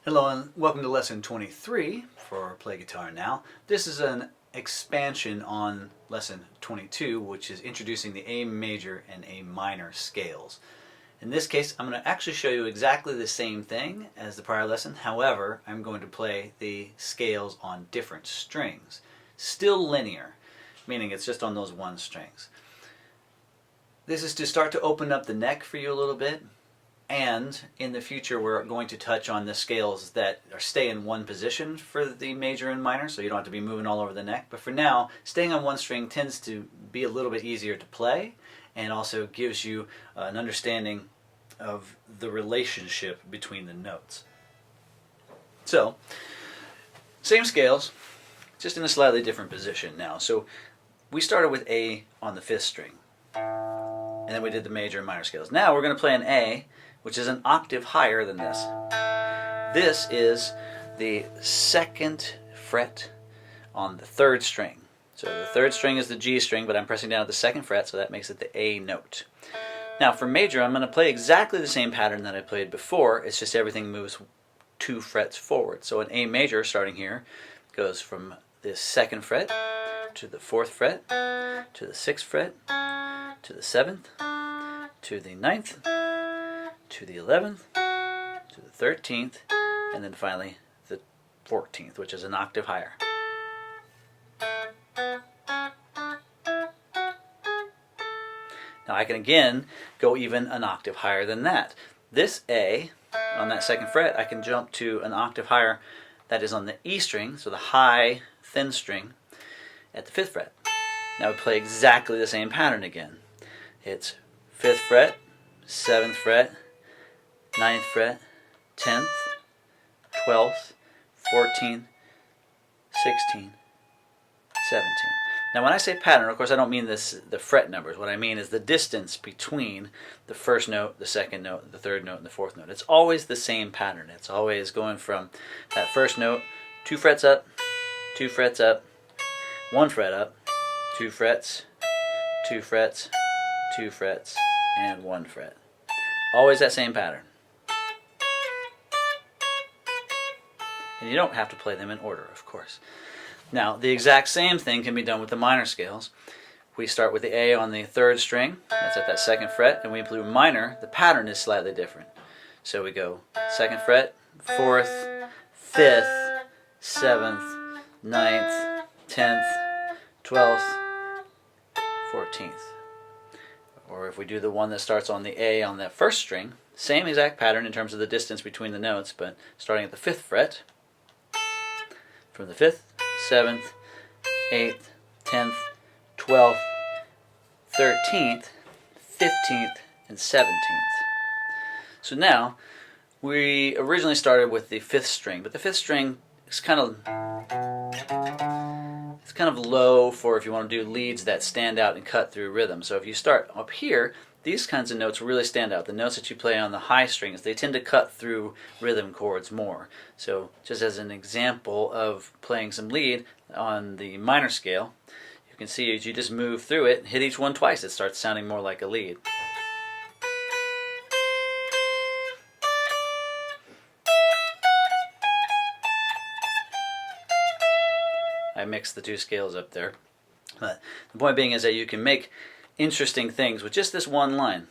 Hello and welcome to lesson 23 for Play Guitar Now. This is an expansion on lesson 22, which is introducing the A major and A minor scales. In this case, I'm going to actually show you exactly the same thing as the prior lesson. However, I'm going to play the scales on different strings. Still linear, meaning it's just on those one strings. This is to start to open up the neck for you a little bit. And in the future, we're going to touch on the scales that stay in one position for the major and minor, so you don't have to be moving all over the neck. But for now, staying on one string tends to be a little bit easier to play and also gives you an understanding of the relationship between the notes. So, same scales, just in a slightly different position now. So we started with A on the 5th string, and then we did the major and minor scales. Now we're going to play an A, which is an octave higher than this. This is the 2nd fret on the 3rd string. So the 3rd string is the G string, but I'm pressing down at the 2nd fret, so that makes it the A note. Now for major, I'm going to play exactly the same pattern that I played before. It's just everything moves 2 frets forward. So an A major, starting here, goes from the 2nd fret to the 4th fret, to the 6th fret, to the 7th, to the 9th, to the 11th, to the 13th, and then finally the 14th, which is an octave higher. Now I can again go even an octave higher than that. This A on that 2nd fret, I can jump to an octave higher that is on the E string, so the high thin string at the 5th fret. Now we play exactly the same pattern again. It's 5th fret, 7th fret, 9th fret, 10th, 12th, 14th, 16th, 17th. Now when I say pattern, of course I don't mean the fret numbers. What I mean is the distance between the 1st note, the 2nd note, the 3rd note, and the 4th note. It's always the same pattern. It's always going from that 1st note, 2 frets up, 2 frets up, 1 fret up, 2 frets, 2 frets, 2 frets, and 1 fret. Always that same pattern. And you don't have to play them in order, of course. Now, the exact same thing can be done with the minor scales. We start with the A on the 3rd string, that's at that 2nd fret, and we play minor. The pattern is slightly different. So we go 2nd fret, 4th, 5th, 7th, 9th, 10th, 12th, 14th. Or if we do the one that starts on the A on that 1st string, same exact pattern in terms of the distance between the notes, but starting at the 5th fret, from the 5th, 7th, 8th, 10th, 12th, 13th, 15th, and 17th. So now, we originally started with the 5th string, but the 5th string is kind of low for if you want to do leads that stand out and cut through rhythm. So if you start up here, these kinds of notes really stand out. The notes that you play on the high strings, they tend to cut through rhythm chords more. So just as an example of playing some lead on the minor scale, you can see as you just move through it, hit each one twice, it starts sounding more like a lead. I mixed the 2 scales up there. But the point being is that you can make interesting things with just this one line.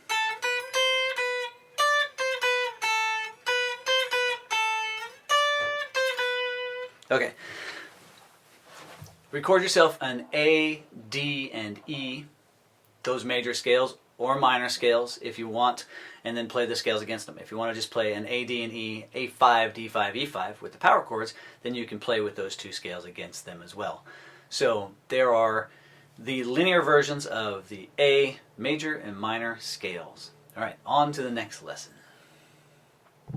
Okay. Record yourself an A, D, and E, those major scales, or minor scales if you want, and then play the scales against them. If you want to just play an A, D, and E, A5, D5, E5 with the power chords, then you can play with those 2 scales against them as well. So there are the linear versions of the A major and minor scales. All right, on to the next lesson.